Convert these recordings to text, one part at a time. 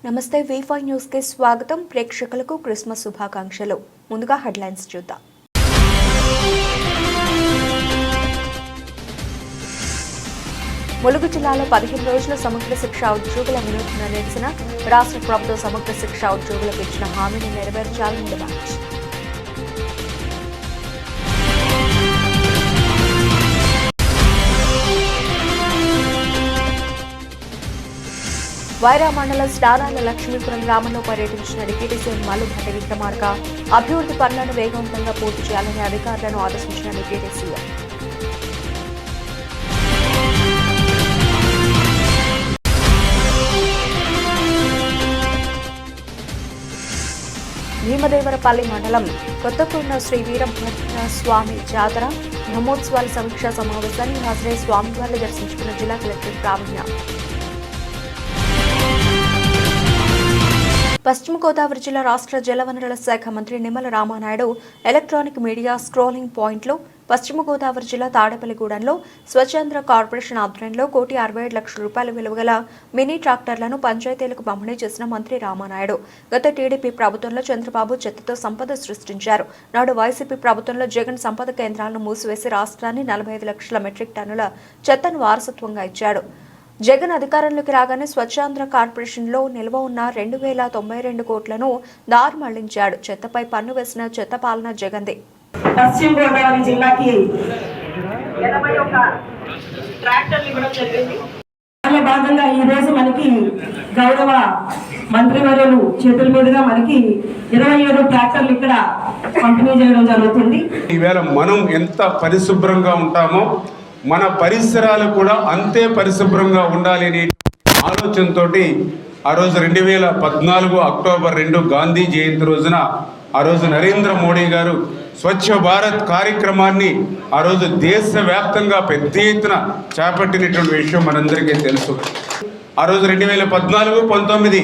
నమస్తే V5 news కి స్వాగతం. ప్రేక్షకులకు క్రిస్మస్ శుభాకాంక్షలు. ముందుగా హెడ్లైన్స్ చూద్దాం. ములుగు జిల్లాలో 15 రోజుల సమగ్ర శిక్షా ఉద్యోగుల వినూత్న నిరసన. రాష్ట్ర ప్రభుత్వం సమగ్ర శిక్షా ఉద్యోగులకు ఇచ్చిన హామీని నెరవేర్చాలని డిమాండ్. వైరా మండలం స్టారాల లక్ష్మీపురం గ్రామంలో పర్యటించిన డిప్యూటీ సీఎం మల్లుభట్టి విక్రమార్క అభివృద్ధి పనులను వేగవంతంగా పూర్తి చేయాలని అధికారులను ఆదేశించిన డిప్యూటీ సీఎం. భీమదేవరపల్లి మండలం కొత్తకొండ శ్రీ వీరభద్ర స్వామి జాతర బ్రహ్మోత్సవాల సమీక్షా సమావేశాన్ని హాజరై స్వామివారిని దర్శించుకున్న జిల్లా కలెక్టర్ ప్రావీణ్య. పశ్చిమ గోదావరి జిల్లా రాష్ట్ర జలవనరుల శాఖ మంత్రి Nimmala Ramanaidu electronic media scrolling పాయింట్లో పశ్చిమ గోదావరి జిల్లా తాడేపల్లిగూడెంలో స్వచ్ఛంద్ర కార్పొరేషన్ ఆధ్వర్యంలో ₹1,67,00,000 విలువగల మినీ ట్రాక్టర్లను పంచాయతీలకు పంపిణీ చేసిన మంత్రి రామానాయుడు గత టీడీపీ ప్రభుత్వంలో చంద్రబాబు చెత్తతో సంపద సృష్టించారు. నాడు వైసీపీ ప్రభుత్వంలో జగన్ సంపద కేంద్రాలను మూసివేసి రాష్ట్రాన్ని 45 లక్షల మెట్రిక్ టన్నుల చెత్తను వారసత్వంగా ఇచ్చాడు. జగన్ అధికారంలోకి రాగానే స్వచ్ఛాంధ్ర కార్పొరేషన్లో నిల్వ ఉన్న 2,092 కోట్లను దారి మళ్లించాడు. చెత్తపై పన్ను వేసిన చెత్త పాలన జగన్ది. పశ్చిమ గోదావరి జిల్లాకి 81 ట్రాక్టర్లు ఇవ్వడం జరిగింది. దానిలో భాగంగా ఈ రోజు మనకి గౌరవ మంత్రివర్యులు చేతుల మీదుగా మనకి 27 ట్రాక్టర్లు ఇక్కడ పంపిణీ చేయడం జరుగుతుంది. ఈవేళ మనం ఎంత పరిశుభ్రంగా ఉంటామో మన పరిసరాలు కూడా అంతే పరిశుభ్రంగా ఉండాలి అనే ఆలోచనతో ఆ రోజు 2014 అక్టోబర్ 2 గాంధీ జయంతి రోజున ఆ రోజు నరేంద్ర మోడీ గారు స్వచ్ఛ భారత్ కార్యక్రమాన్ని ఆ రోజు దేశవ్యాప్తంగా పెద్ద ఎత్తున చేపట్టినటువంటి విషయం మనందరికీ తెలుసు. ఆ రోజు 2014-19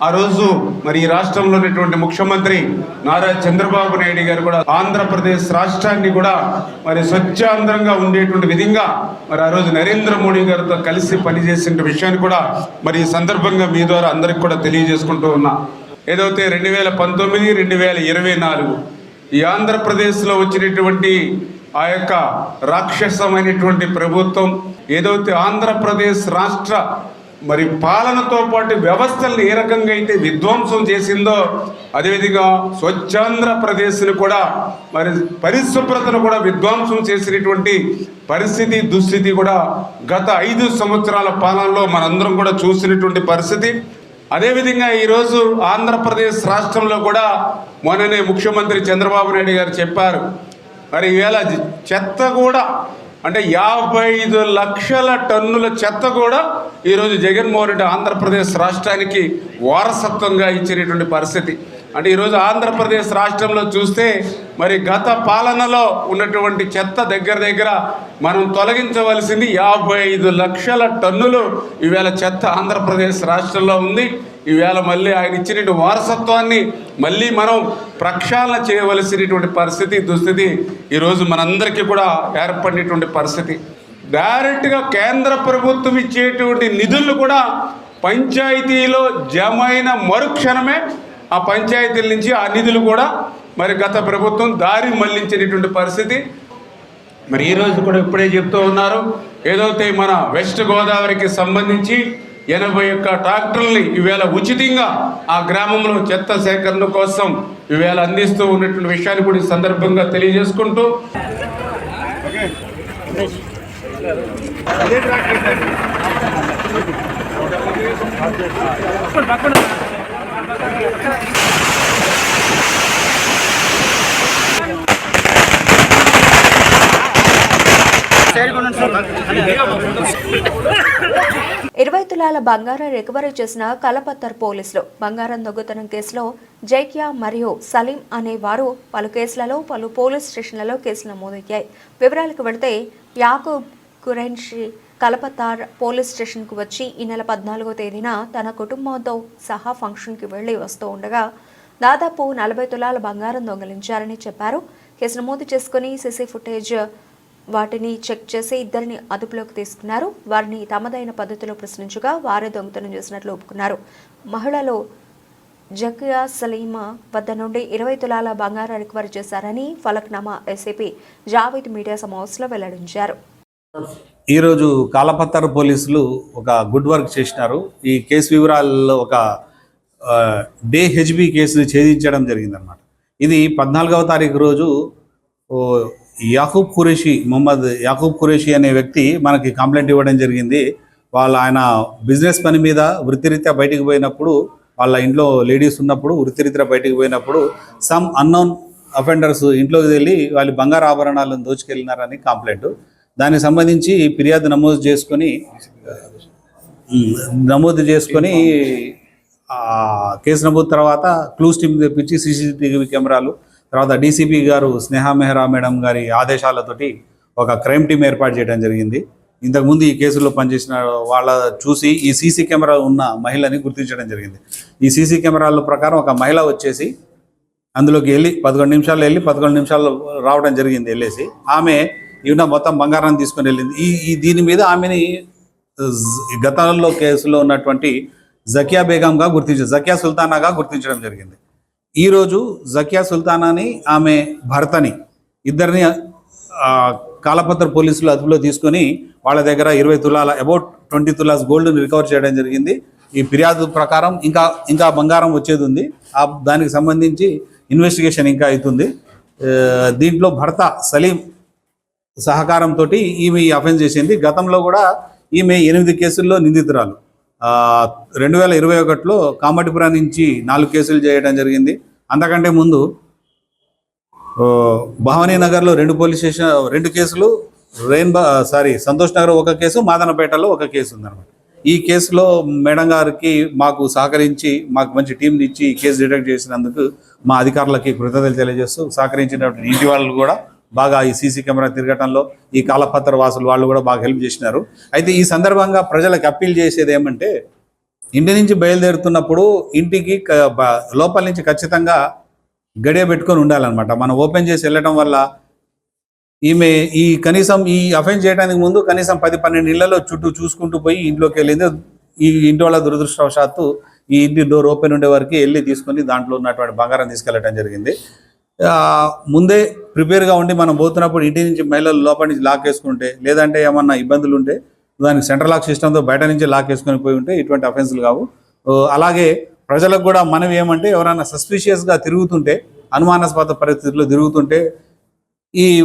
ఆ రోజు మరి ఈ రాష్ట్రంలో ఉన్నటువంటి ముఖ్యమంత్రి నారా చంద్రబాబు నాయుడు గారు కూడా ఆంధ్రప్రదేశ్ రాష్ట్రాన్ని కూడా మరి స్వచ్ఛాంధ్రంగా ఉండేటువంటి విధంగా మరి ఆ రోజు నరేంద్ర మోడీ గారితో కలిసి పనిచేసిన విషయాన్ని కూడా మరి ఈ సందర్భంగా మీ ద్వారా అందరికి కూడా తెలియజేసుకుంటూ ఉన్నా. ఏదైతే 2019-2024 ఈ ఆంధ్రప్రదేశ్లో వచ్చినటువంటి ఆ యొక్క రాక్షసమైనటువంటి ప్రభుత్వం ఏదైతే ఆంధ్రప్రదేశ్ రాష్ట్ర మరి పాలనతో పాటు వ్యవస్థల్ని ఏ రకంగా అయితే విధ్వంసం చేసిందో అదేవిధంగా స్వచ్ఛాంధ్రప్రదేశ్ని కూడా మరి పరిశుభ్రతను కూడా విధ్వంసం చేసినటువంటి పరిస్థితి దుస్థితి కూడా గత 5 సంవత్సరాల పాలనలో మనందరం కూడా చూసినటువంటి పరిస్థితి. అదేవిధంగా ఈరోజు ఆంధ్రప్రదేశ్ రాష్ట్రంలో కూడా మొన్ననే ముఖ్యమంత్రి చంద్రబాబు నాయుడు గారు చెప్పారు మరి ఈవేళ చెత్త కూడా అంటే 55 లక్షల టన్నుల చెత్త కూడా ఈరోజు జగన్మోహన్ రెడ్డి ఆంధ్రప్రదేశ్ రాష్ట్రానికి వారసత్వంగా ఇచ్చినటువంటి పరిస్థితి. అంటే ఈరోజు ఆంధ్రప్రదేశ్ రాష్ట్రంలో చూస్తే మరి గత పాలనలో ఉన్నటువంటి చెత్త దగ్గర మనం తొలగించవలసింది 55 లక్షల టన్నులు ఈవేళ చెత్త ఆంధ్రప్రదేశ్ రాష్ట్రంలో ఉంది. ఈవేళ మళ్ళీ ఆయన ఇచ్చినటువంటి వారసత్వాన్ని మళ్ళీ మనం ప్రక్షాళన చేయవలసినటువంటి పరిస్థితి దుస్థితి ఈరోజు మనందరికీ కూడా ఏర్పడినటువంటి పరిస్థితి. డైరెక్ట్గా కేంద్ర ప్రభుత్వం ఇచ్చేటువంటి నిధులు కూడా పంచాయతీలో జమైన మరుక్షణమే ఆ పంచాయతీల నుంచి ఆ నిధులు కూడా మరి గత ప్రభుత్వం దారి మళ్లించినటువంటి పరిస్థితి. మరి ఈరోజు కూడా ఇప్పుడే చెప్తూ ఉన్నారు ఏదైతే మన వెస్ట్ గోదావరికి సంబంధించి 81 ట్రాక్టర్లని ఈవేళ ఉచితంగా ఆ గ్రామంలో చెత్త సేకరణ కోసం ఈవేళ అందిస్తూ ఉన్నటువంటి విషయాన్ని కూడా ఈ సందర్భంగా తెలియజేసుకుంటూ ఇరవై తులాల బంగారం రికవరీ చేసిన కలపత్తర్ పోలీసులు. బంగారం దొంగతనం కేసులో జైక్యా మరియు సలీం అనే వారు పలు కేసులలో పలు పోలీస్ స్టేషన్లలో కేసులు నమోదయ్యాయి. వివరాలకు వెళితే యాకూబ్ కురైషీ కలపత్తార్ పోలీస్ స్టేషన్కు వచ్చి ఈ నెల 14వ తేదీన తన కుటుంబంతో సహా ఫంక్షన్కి వెళ్లి వస్తూ ఉండగా దాదాపు 40 తులాల బంగారం దొంగిలించారని చెప్పారు. కేసు నమోదు చేసుకుని సీసీ ఫుటేజ్ వాటిని చెక్ చేసి ఇద్దరిని అదుపులోకి తీసుకున్నారు. వారిని తమదైన పద్ధతిలో ప్రశ్నించగా వారే దొంగతనం చేసినట్లు ఒప్పుకున్నారు. మహిళలో జకియా సలీమా వద్ద నుండి 20 తులాల బంగారం రికవరీ చేశారని ఫలక్నామా ఎస్ఐపి జావేద్ మీడియా సమావేశంలో వెల్లడించారు. ఈరోజు కాలపత్తర్ పోలీసులు ఒక గుడ్ వర్క్ చేసినారు. ఈ కేసు వివరాల్లో ఒక డే హెచ్బి కేసుని ఛేదించడం జరిగిందనమాట. ఇది 14వ తారీఖు రోజు మొహమ్మద్ యాకూబ్ ఖురేషి అనే వ్యక్తి మనకి కంప్లైంట్ ఇవ్వడం జరిగింది. ఆయన బిజినెస్ పని మీద వృత్తిరీత్యా బయటికి పోయినప్పుడు, వాళ్ళ ఇంట్లో లేడీస్ ఉన్నప్పుడు వృత్తిరీత్యా బయటికి పోయినప్పుడు సమ్ అన్నోన్ అఫెండర్స్ ఇంట్లోకి వెళ్ళి వాళ్ళ బంగారు ఆభరణాలను దోచుకెళ్ళినారని కంప్లైంట్. దానికి సంబంధించి ఫిర్యాదు నమోదు చేసుకొని కేసు నమోదు తర్వాత క్లూస్ టీమ్ తెప్పించి సీసీటీవీ కెమెరాలు, తర్వాత డీసీపీ గారు స్నేహా మెహ్రా మేడం గారి ఆదేశాలతోటి ఒక క్రైమ్ టీం ఏర్పాటు చేయడం జరిగింది. ఇంతకుముందు ఈ కేసులో పనిచేసిన వాళ్ళ చూసి ఈ సీసీ కెమెరా ఉన్న మహిళని గుర్తించడం జరిగింది. ఈ సీసీ కెమెరాల ప్రకారం ఒక మహిళ వచ్చేసి అందులోకి వెళ్ళి 11 నిమిషాల్లో రావడం జరిగింది. వెళ్ళేసి ఆమె ఈవిడ మొత్తం బంగారాన్ని తీసుకొని వెళ్ళింది. దీని మీద ఆమెని గతంలో కేసులో ఉన్నటువంటి జకియా సుల్తానాగా గుర్తించడం జరిగింది. ఈరోజు జకియా సుల్తానాని ఆమె భర్తని ఇద్దరిని కాలపత్ర పోలీసులు అదుపులో తీసుకొని వాళ్ళ దగ్గర 20 తులాల అబౌట్ 20 తులాస్ గోల్డ్ని రికవర్ చేయడం జరిగింది. ఈ ఫిర్యాదు ప్రకారం ఇంకా బంగారం వచ్చేది ఉంది. దానికి సంబంధించి ఇన్వెస్టిగేషన్ ఇంకా అవుతుంది. దీంట్లో భర్త సలీం సహకారంతో ఈమె ఈ అఫెన్స్ చేసింది. గతంలో కూడా ఈమె 8 కేసుల్లో నిందితురాలు. 2021లో కామటిపురం నుంచి 4 కేసులు చేయడం జరిగింది. అంతకంటే ముందు భవానీ నగర్లో 2 కేసులు, సంతోష్ నగర్ 1 కేసు, మాదనపేటలో 1 కేసు ఉందన్నమాట. ఈ కేసులో మేడం గారికి మాకు సహకరించి మాకు మంచి టీంని ఇచ్చి ఈ కేసు డిటెక్ట్ చేసినందుకు మా అధికారులకి కృతజ్ఞతలు తెలియజేస్తూ సహకరించినటువంటి ఇంటి వాళ్ళు కూడా బాగా ఈ సీసీ కెమెరా తిరగటంలో ఈ కాలపత్ర వాసులు వాళ్ళు కూడా బాగా హెల్ప్ చేసినారు. అయితే ఈ సందర్భంగా ప్రజలకు అప్పీల్ చేసేది ఏమంటే, ఇంటి నుంచి బయలుదేరుతున్నప్పుడు ఇంటికి లోపల నుంచి ఖచ్చితంగా గడియ పెట్టుకొని ఉండాలన్నమాట. మనం ఓపెన్ చేసి వెళ్ళటం వల్ల ఈమె కనీసం ఈ అఫెన్స్ చేయడానికి ముందు కనీసం 10-12 ఇళ్లలో చుట్టూ చూసుకుంటూ పోయి ఇంట్లోకి వెళ్ళింది. ఈ ఇంటి వాళ్ళ దురదృష్టవశాత్తు ఈ ఇంటి డోర్ ఓపెన్ ఉండే వరకు వెళ్ళి తీసుకొని దాంట్లో ఉన్నటువంటి బంగారం తీసుకెళ్ళటం జరిగింది. ముందే ప్రిపేర్గా ఉండి మనం పోతున్నప్పుడు ఇంటి నుంచి మహిళలు లోపల నుంచి లాక్ వేసుకుంటే, లేదంటే ఏమన్నా ఇబ్బందులు ఉంటే దానికి సెంట్రల్ లాక్ సిస్టంతో బయట నుంచి లాక్ వేసుకొని పోయి ఉంటే ఇటువంటి అఫెన్స్లు కావు. అలాగే ప్రజలకు కూడా మనం ఏమంటే, ఎవరైనా సస్పిషియస్గా తిరుగుతుంటే, అనుమానాస్పద పరిస్థితుల్లో తిరుగుతుంటే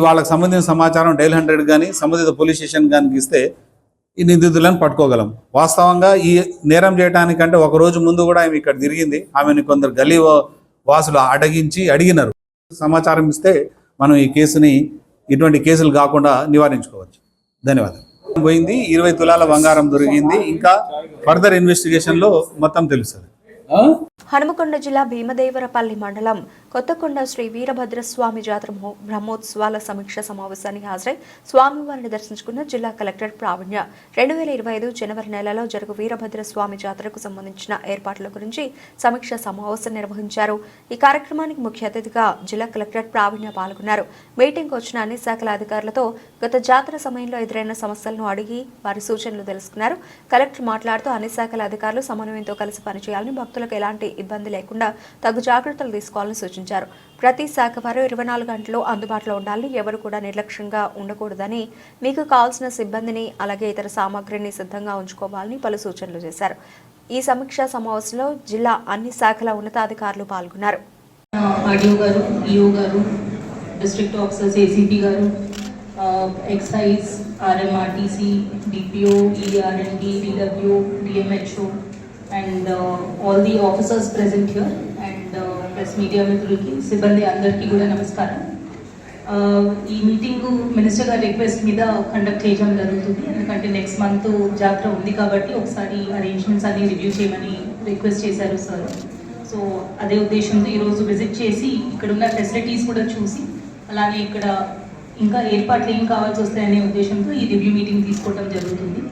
వాళ్ళకి సంబంధించిన సమాచారం డైల్ 100 కానీ సంబంధిత పోలీస్ స్టేషన్ కానీ ఇస్తే ఈ నిందితులను పట్టుకోగలం. వాస్తవంగా ఈ నేరం చేయడానికంటే ఒక రోజు ముందు కూడా ఆమె ఇక్కడ తిరిగింది. ఆమెను కొందరు గల్లీ వాసులు అడిగినారు. సమాచారం ఇస్తే మనం ఈ కేసుని ఇటువంటి కేసులు కాకుండా నివారించుకోవచ్చు. ధన్యవాదాలు. పోయింది 20 తులాల బంగారం దొరికింది. ఇంకా ఫర్దర్ ఇన్వెస్టిగేషన్లో మొత్తం తెలుస్తుంది. హనుమకొండ జిల్లా భీమదేవరపల్లి మండలం కొత్తకొండ శ్రీ వీరభద్రస్వామి జాతర బ్రహ్మోత్సవాల సమీక్ష సమావేశానికి హాజరై స్వామివారిని దర్శించుకున్న జిల్లా కలెక్టర్ ప్రావీణ్య 2025 జనవరి నెలలో జరుగు వీరభద్రస్వామి జాతరకు సంబంధించిన ఏర్పాట్ల గురించి సమీక్ష సమావేశం నిర్వహించారు. ఈ కార్యక్రమానికి ముఖ్య అతిథిగా జిల్లా కలెక్టర్ ప్రావీణ్య పాల్గొన్నారు. మీటింగ్ వచ్చిన అన్ని శాఖల అధికారులతో గత జాతర సమయంలో ఎదురైన సమస్యలను అడిగి వారి సూచనలు తెలుసుకున్నారు. కలెక్టర్ మాట్లాడుతూ అన్ని శాఖల అధికారులు సమన్వయంతో కలిసి పనిచేయాలని, భక్తులకు ఎలాంటి ఇబ్బంది లేకుండా తగు జాగ్రత్తలు తీసుకోవాలని సూచించారు. ప్రతి శాఖ వారు 24 గంటలు అందుబాటులో ఉండాలని, ఎవరు కూడా నిర్లక్ష్యంగా ఉండకూడదని, మీకు కావాల్సిన సిబ్బందిని అలాగే ఇతర సామాగ్రిని సిద్ధంగా ఉంచుకోవాలని పలు సూచనలు చేశారు. ఈ సమీక్షా సమావేశంలో జిల్లా అన్ని శాఖల ఉన్నతాధికారులు పాల్గొన్నారు. ఆర్డీఓ గారు, ఈఓ గారు, డిస్ట్రిక్ట్ ఆఫీసర్స్, ఏసీపీ గారు, excise, RMRTC, DPO, ERMD, DW, DMHO and all the officers present here and press media మిత్రులకి, సిబ్బంది అందరికీ కూడా నమస్కారం. ఈ మీటింగ్ మినిస్టర్ గారి రిక్వెస్ట్ మీద కండక్ట్ చేయడం జరుగుతుంది. ఎందుకంటే నెక్స్ట్ మంత్ జాతర ఉంది కాబట్టి ఒకసారి అరేంజ్మెంట్స్ అన్ని రివ్యూ చేయమని రిక్వెస్ట్ చేశారు సార్. సో అదే ఉద్దేశంతో ఈరోజు విజిట్ చేసి ఇక్కడ ఉన్న ఫెసిలిటీస్ కూడా చూసి, అలానే ఇక్కడ ఇంకా ఏర్పాట్లు ఏం కావాల్సి వస్తాయనే ఉద్దేశంతో ఈ రివ్యూ మీటింగ్ తీసుకోవడం జరుగుతుంది.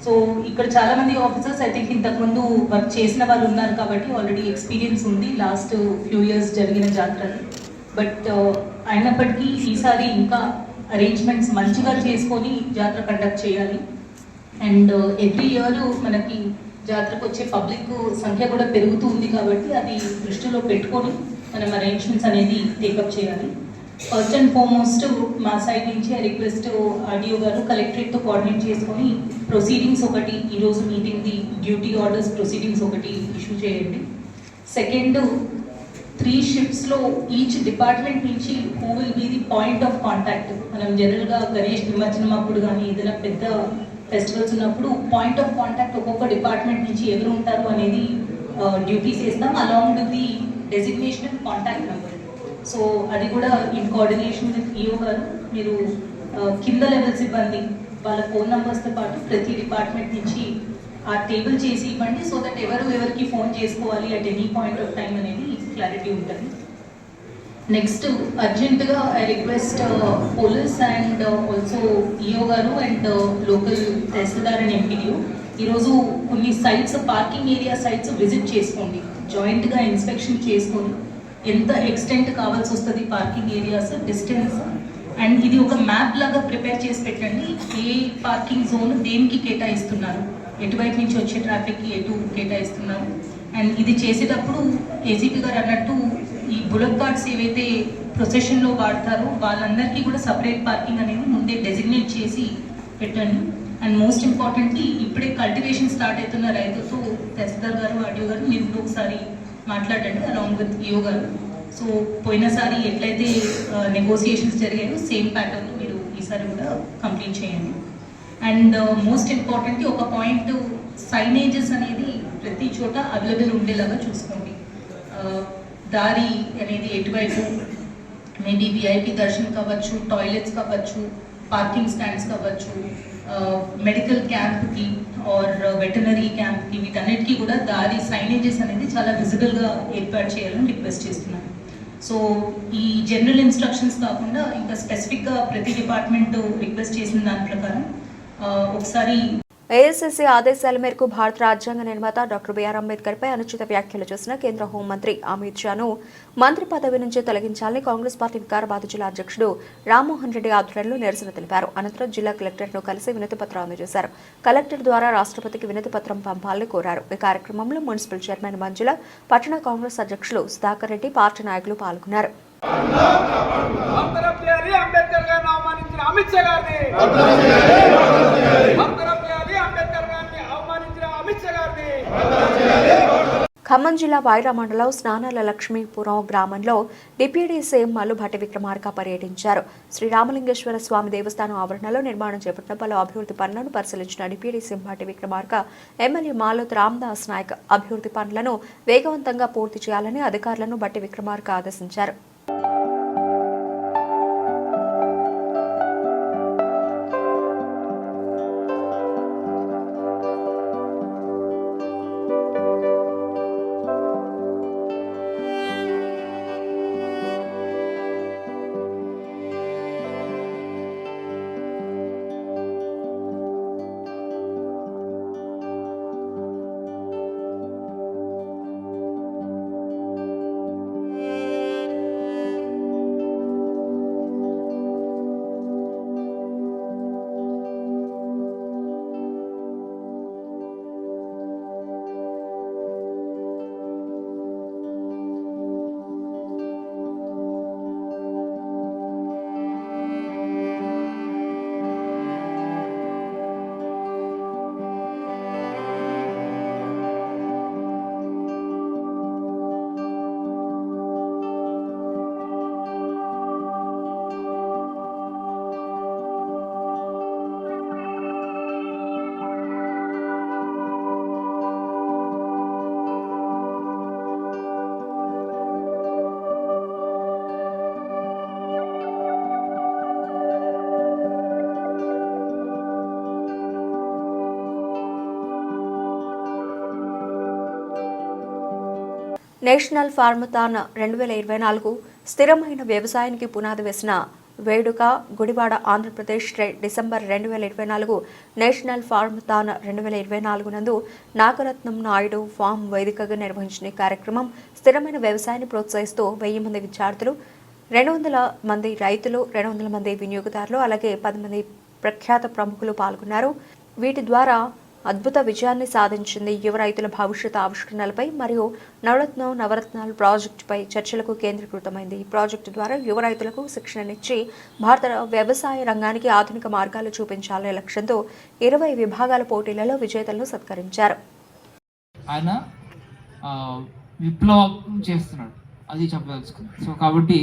సో ఇక్కడ చాలా మంది ఆఫీసర్స్ ఐ థింక్ ఇంతకుముందు వర్క్ చేసిన వాళ్ళు ఉన్నారు కాబట్టి ఆల్రెడీ ఎక్స్పీరియన్స్ ఉంది లాస్ట్ ఫ్యూ ఇయర్స్ జరిగిన జాతరలు. బట్ అయినప్పటికీ ఈసారి ఇంకా అరేంజ్మెంట్స్ మంచిగా చేసుకొని జాతర కండక్ట్ చేయాలి. అండ్ ఎవ్రీ ఇయర్ మనకి జాతరకు వచ్చే పబ్లిక్ సంఖ్య కూడా పెరుగుతూ ఉంది కాబట్టి అది దృష్టిలో పెట్టుకొని మనం అరేంజ్మెంట్స్ అనేది టేకప్ చేయాలి. ఫస్ట్ అండ్ ఫార్మోస్ట్ మా సైడ్ నుంచి రిక్వెస్ట్ ఆర్డీఓ గారు కలెక్టరేట్తో కోఆర్డినేట్ చేసుకొని ప్రొసీడింగ్స్ ఒకటి ఈరోజు మీటింగ్ది డ్యూటీ ఆర్డర్స్ ప్రొసీడింగ్స్ ఒకటి ఇష్యూ చేయండి. సెకండ్ 3 షిఫ్ట్స్లో ఈచ్ డిపార్ట్మెంట్ నుంచి who will be the point of contact. మనం జనరల్గా గణేష్ నిమజ్జనం అప్పుడు కానీ ఏదైనా పెద్ద ఫెస్టివల్స్ ఉన్నప్పుడు పాయింట్ ఆఫ్ కాంటాక్ట్ ఒక్కొక్క డిపార్ట్మెంట్ నుంచి ఎవరు ఉంటారు అనేది డ్యూటీస్ వేస్తాం along with the designation and contact number. So అది కూడా ఇన్ కోఆర్డినేషన్ విత్ ఈఓ గారు మీరు కింద లెవెల్స్ ఇవ్వండి, వాళ్ళ ఫోన్ నెంబర్స్తో పాటు ప్రతి డిపార్ట్మెంట్ నుంచి ఆ టేబుల్ చేసి ఇవ్వండి. సో దట్ ఎవరికి ఫోన్ చేసుకోవాలి at any point of time అనేది క్లారిటీ ఉంటుంది. నెక్స్ట్ అర్జెంటుగా I request police and also EO గారు and local tahsildar and MPDO ఈరోజు కొన్ని sites parking area sites visit చేసుకోండి, జాయింట్గా ఇన్స్పెక్షన్ చేసుకొని ఎంత ఎక్స్టెంట్ కావాల్సి వస్తుంది పార్కింగ్ ఏరియాస్ డిస్టెన్స్, అండ్ ఇది ఒక మ్యాప్ లాగా ప్రిపేర్ చేసి పెట్టండి. ఏ పార్కింగ్ జోన్ దేనికి కేటాయిస్తున్నారు, ఎటువైపు నుంచి వచ్చే ట్రాఫిక్కి ఎటు కేటాయిస్తున్నారు. అండ్ ఇది చేసేటప్పుడు ఏసీపీ గారు అన్నట్టు ఈ బుల్లెట్ కార్డ్స్ ఏవైతే ప్రొసెషన్లో వాడతారో వాళ్ళందరికీ కూడా సపరేట్ పార్కింగ్ అనేది ముందే డెసిగ్నేట్ చేసి పెట్టండి. అండ్ మోస్ట్ ఇంపార్టెంట్లీ ఇప్పుడే కల్టివేషన్ స్టార్ట్ అవుతున్న రైతులతో తహసీల్దార్ గారు ఆర్డీఓ గారు మీరు కూడా ఒకసారి మాట్లాడండి అలాంగ్ విత్ ఈఓ గారు. సో పోయినసారి ఎట్లయితే నెగోసియేషన్స్ జరిగాయో సేమ్ ప్యాటర్న్ మీరు ఈసారి కూడా కంప్లీట్ చేయండి. అండ్ మోస్ట్ ఇంపార్టెంట్లీ ఒక పాయింట్ సైనేజెస్ అనేది ప్రతి చోట అవైలబుల్ ఉండేలాగా చూసుకోండి. దారి అనేది ఎటువైపు మేబీ విఐపి దర్శనం కావచ్చు, టాయిలెట్స్ కావచ్చు, పార్కింగ్ స్టాండ్స్ కావచ్చు, మెడికల్ క్యాంప్కి ఆర్ వెటనరీ క్యాంప్కి వీటన్నిటికీ కూడా దారి సైనేజెస్ అనేది చాలా విజిబుల్గా ఏర్పాటు చేయాలని రిక్వెస్ట్ చేస్తున్నాను. సో ఈ జనరల్ ఇన్స్ట్రక్షన్స్ కాకుండా ఇంకా స్పెసిఫిక్గా ప్రతి డిపార్ట్మెంట్ రిక్వెస్ట్ చేసిన దాని ప్రకారం ఒకసారి ఏఐసీసీ ఆదేశాల మేరకు భారత రాజ్యాంగ నిర్మాత డాక్టర్ బిఆర్ అంబేద్కర్ పై అనుచిత వ్యాఖ్యలు చేసిన కేంద్ర హోంమంత్రి అమిత్ షాను మంత్రి పదవి నుంచి తొలగించాలని కాంగ్రెస్ పార్టీ వికారాబాద్ జిల్లా అధ్యక్షుడు రామ్మోహన్ రెడ్డి ఆధ్వర్యంలో నిరసన తెలిపారు. అనంతరం జిల్లా కలెక్టర్ను కలిసి వినతిపత్రం అందజేశారు. కలెక్టర్ ద్వారా రాష్ట్రపతికి వినతిపత్రం పంపాలని కోరారు. ఈ కార్యక్రమంలో మున్సిపల్ చైర్మన్ మంజుల, పట్టణ కాంగ్రెస్ అధ్యక్షులు సుధాకర్ రెడ్డి, పార్టీ నాయకులు పాల్గొన్నారు. ఖమ్మం జిల్లా వైరా మండలం స్నానాల లక్ష్మీపురం గ్రామంలో డిప్యూటీ సీఎం మల్లుభట్టి విక్రమార్క పర్యటించారు. శ్రీరామలింగేశ్వర స్వామి దేవస్థానం ఆవరణలో నిర్మాణం చేపట్టిన పలు అభివృద్ధి పనులను పరిశీలించిన deputy CM Bhatti Vikramarka MLA Maloth Ramdas Naik అభివృద్ధి పనులను వేగవంతంగా పూర్తి చేయాలని అధికారులను భట్టి విక్రమార్క ఆదేశించారు. నేషనల్ ఫార్మథాన్ 2024 స్థిరమైన వ్యవసాయానికి పునాది వేసిన వేడుక గుడివాడ ఆంధ్రప్రదేశ్ డిసెంబర్ 2024 నేషనల్ ఫార్మథాన్ 2024 నందు నాగరత్నం నాయుడు ఫార్మ్ వేదికగా నిర్వహించిన కార్యక్రమం స్థిరమైన వ్యవసాయాన్ని ప్రోత్సహిస్తూ 1000 మంది విద్యార్థులు 200 మంది రైతులు, 200 మంది వినియోగదారులు, అలాగే 10 మంది ప్రఖ్యాత ప్రముఖులు పాల్గొన్నారు. వీటి ద్వారా అద్భుత విజయాన్ని సాధించింది. యువ రైతుల భవిష్యత్ ఆవిష్కరణలపై మరియు నవరత్నాల ప్రాజెక్టుపై చర్చలకు కేంద్రీకృతమైంది. ఈ ప్రాజెక్టు ద్వారా యువ రైతులకు శిక్షణనిచ్చి భారత వ్యవసాయ రంగానికి ఆధునిక మార్గాలు చూపించాలనే లక్ష్యంతో 20 విభాగాల పోటీలలో విజేతలను సత్కరించారు. ఆయన విప్లవం చేస్తున్నాడు, అది చెప్పదలుచుకుంది. సో కాబట్టి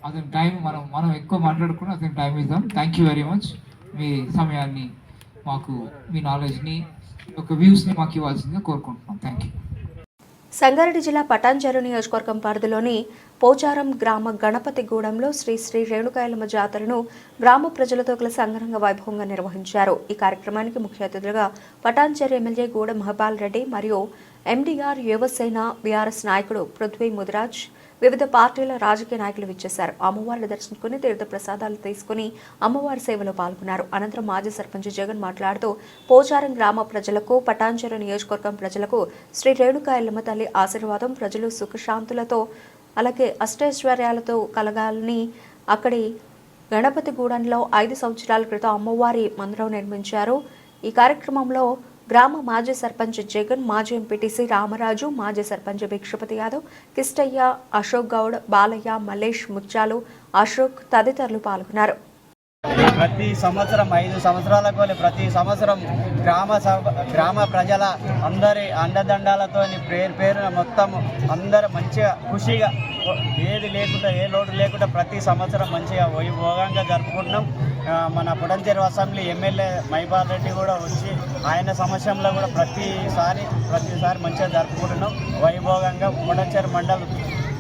అతని టైం మనం ఎక్కువ మాట్లాడుకుని అతని టైం ఇద్దాం. Thank you very much. మీ సమయాన్ని మాకు, మీ నాలెడ్జ్ని, ఒక వ్యూస్ని మాకు ఇవ్వాల్సిందిగా కోరుకుంటున్నాం. Thank you. సంగారెడ్డి జిల్లా పటాన్చెరు నియోజకవర్గం పరిధిలోని పోచారం గ్రామ గణపతిగూడెంలో శ్రీ శ్రీ రేణుకాయలమ్మ జాతరను గ్రామ ప్రజలతో కలిసి అంగరంగ వైభవంగా నిర్వహించారు. ఈ కార్యక్రమానికి ముఖ్య అతిథులుగా పటాన్చెరు ఎమ్మెల్యే గూడెం మహబాల్ రెడ్డి మరియు ఎండీఆర్ యువసేన బీఆర్ఎస్ నాయకుడు పృథ్వీ ముదిరాజ్, వివిధ పార్టీల రాజకీయ నాయకులు విచ్చేశారు. అమ్మవారిని దర్శించుకుని తీర్థ ప్రసాదాలు తీసుకుని అమ్మవారి సేవలో పాల్గొన్నారు. అనంతరం మాజీ సర్పంచ్ జగన్ మాట్లాడుతూ పోచారం గ్రామ ప్రజలకు, పటాన్చెరు నియోజకవర్గం ప్రజలకు శ్రీ రేణుకాయలమ్మ తల్లి ఆశీర్వాదం, ప్రజలు సుఖశాంతులతో అలాగే అష్టైశ్వర్యాలతో కలగాలని అక్కడి గణపతిగూడెంలో 5 సంవత్సరాల క్రితం అమ్మవారి మందిరం నిర్మించారు. ఈ కార్యక్రమంలో గ్రామ మాజీ సర్పంచ్ జగన్, మాజీ ఎంపీటీసీ రామరాజు, మాజీ సర్పంచ్ భిక్షపతి యాదవ్, కిష్టయ్య, అశోక్ గౌడ్, బాలయ్య, మల్లేష్, ముత్యాలు, అశోక్ తదితరులు పాల్గొన్నారు. ప్రతి సంవత్సరం 5 సంవత్సరాలకు ప్రతి సంవత్సరం గ్రామ ప్రజల అందరి అండదండాలతో పేరున మొత్తం అందరూ మంచిగా ఖుషిగా, ఏది లేకుండా, ఏ లోటు లేకుండా ప్రతి సంవత్సరం మంచిగా వైభోగంగా జరుపుకుంటున్నాం. మన పొటంచెరు అసెంబ్లీ ఎమ్మెల్యే మహిపాల్ రెడ్డి కూడా వచ్చి ఆయన సమక్షంలో కూడా ప్రతిసారి మంచిగా జరుపుకుంటున్నాం వైభోగంగా. పొటంచెరు మండలం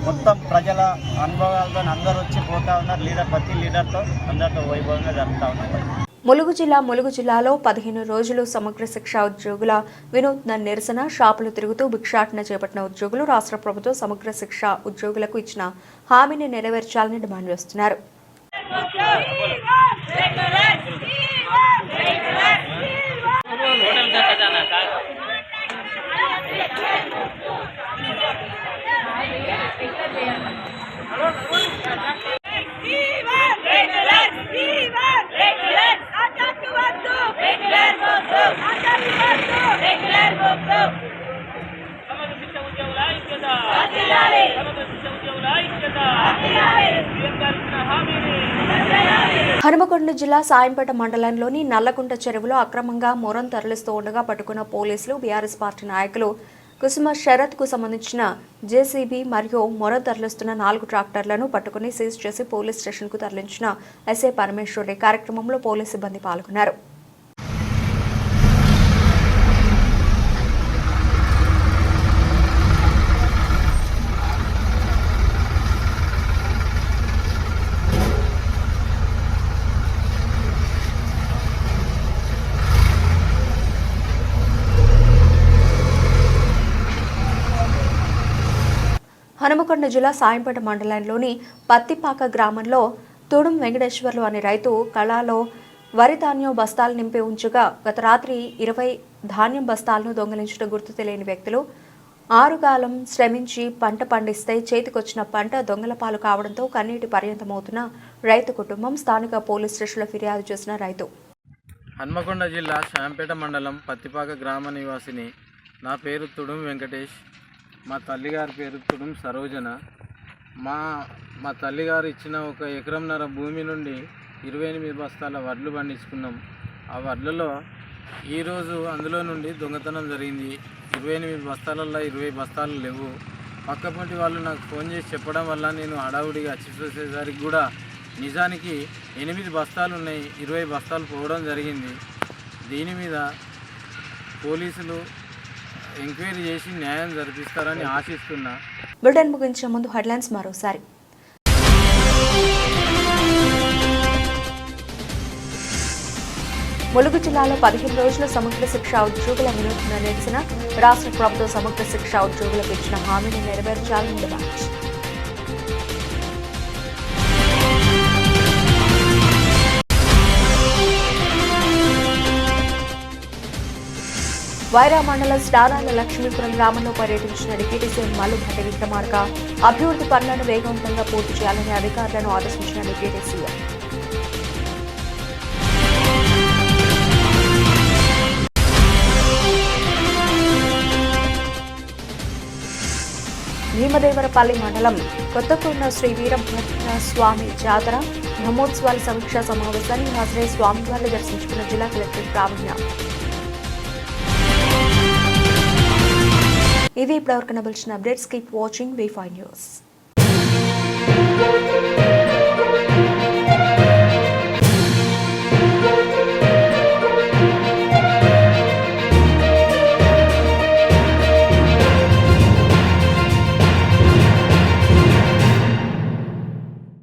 మొత్తం ప్రజల అనుభవాలతో అందరూ వచ్చి పోతా ఉన్నారు. ప్రతి లీడర్తో అందరితో వైభవంగా జరుపుతా ఉన్నారు. ములుగు జిల్లాలో 15 రోజులు సమగ్ర శిక్ష ఉద్యోగుల వినూత్న నిరసన, షాపులు తిరుగుతూ భిక్షాటన చేపట్టిన ఉద్యోగులు రాష్ట్ర ప్రభుత్వం సమగ్ర శిక్ష ఉద్యోగులకు ఇచ్చిన హామీని నెరవేర్చాలని డిమాండ్ చేస్తున్నారు. హనుమకొండ జిల్లా సాయంపేట మండలంలోని నల్లగుంట చెరువులో అక్రమంగా మొరం తరలిస్తూ ఉండగా పట్టుకున్న పోలీసులు బీఆర్ఎస్ పార్టీ నాయకులు కుసుమ శరత్ కు సంబంధించిన జేసీబీ మరియు మొరం తరలిస్తున్న 4 ట్రాక్టర్లను పట్టుకుని సీజ్ చేసి పోలీస్ స్టేషన్ కు తరలించిన ఎస్ఐ పరమేశ్వరి. కార్యక్రమంలో పోలీసు సిబ్బంది పాల్గొన్నారు. హనుమకొండ జిల్లా సాయంపేట మండలంలోని పత్తిపాక గ్రామంలో తుడుం వెంకటేశ్వర్లు అనే రైతు కళాలో వరి ధాన్యం బస్తాలు నింపి ఉంచగా గత రాత్రి 20 ధాన్యం బస్తాలను దొంగిలించిన గుర్తు తెలియని వ్యక్తులు 6 కాలం శ్రమించి పంట పండిస్తే చేతికొచ్చిన పంట దొంగల పాలు కావడంతో కన్నీటి పర్యంతమవుతున్న రైతు కుటుంబం స్థానిక పోలీస్ స్టేషన్లో ఫిర్యాదు చేసిన రైతు. హన్మకొండ జిల్లా సాయంపేట మండలం పత్తిపాక గ్రామ నివాసిని. నా పేరు తుడుం వెంకటేష్. మా తల్లిగారి పేరు తుడుం సరోజన. మా తల్లిగారు ఇచ్చిన 1 ఎకరంన్నర భూమి నుండి 28 బస్తాల వడ్లు పండించుకున్నాం. ఆ వడ్లలో ఈరోజు అందులో నుండి దొంగతనం జరిగింది. 28 బస్తాలల్లో 20 బస్తాలు లేవు. పక్కపంటి వాళ్ళు నాకు ఫోన్ చేసి చెప్పడం వల్ల నేను హడావుడిగా వచ్చి చూసేసరికి కూడా నిజానికి 8 బస్తాలు ఉన్నాయి, 20 బస్తాలు పోవడం జరిగింది. దీని మీద పోలీసులు ఎంక్వైరీ చేసి న్యాయం జరిపిస్తారని ఆశిస్తున్నా. బులెటిన్ ముగించే ముందు హెడ్లైన్స్ మరోసారి. ములుగు జిల్లాలో 15 రోజుల సమగ్ర శిక్షా ఉద్యోగుల వినూత్న నిరసన, రాష్ట్ర ప్రభుత్వం సమగ్ర శిక్షా ఉద్యోగులకు ఇచ్చిన హామీని నెరవేర్చాలని డిమాండ్. వైరా మండలం స్టారాల లక్ష్మీపురం గ్రామంలో పర్యటించిన డిప్యూటీ సీఎం మల్లుభట్టి విక్రమార్క అభివృద్ధి పనులను వేగవంతంగా పూర్తి చేయాలని అధికారులను ఆదేశించిన డిప్యూటీ సీఎం. భీమదేవరపల్లి మండలం కొత్తకూరున శ్రీ వీరభద్ర స్వామి జాతర బ్రహ్మోత్సవాల సమీక్షా సమావేశాన్ని హాజరై స్వామివారిని దర్శించుకున్న జిల్లా కలెక్టర్ ప్రావీణ్య. ఇది ఇప్పటివరకు నబిల్చిన updates. Keep watching V5 news.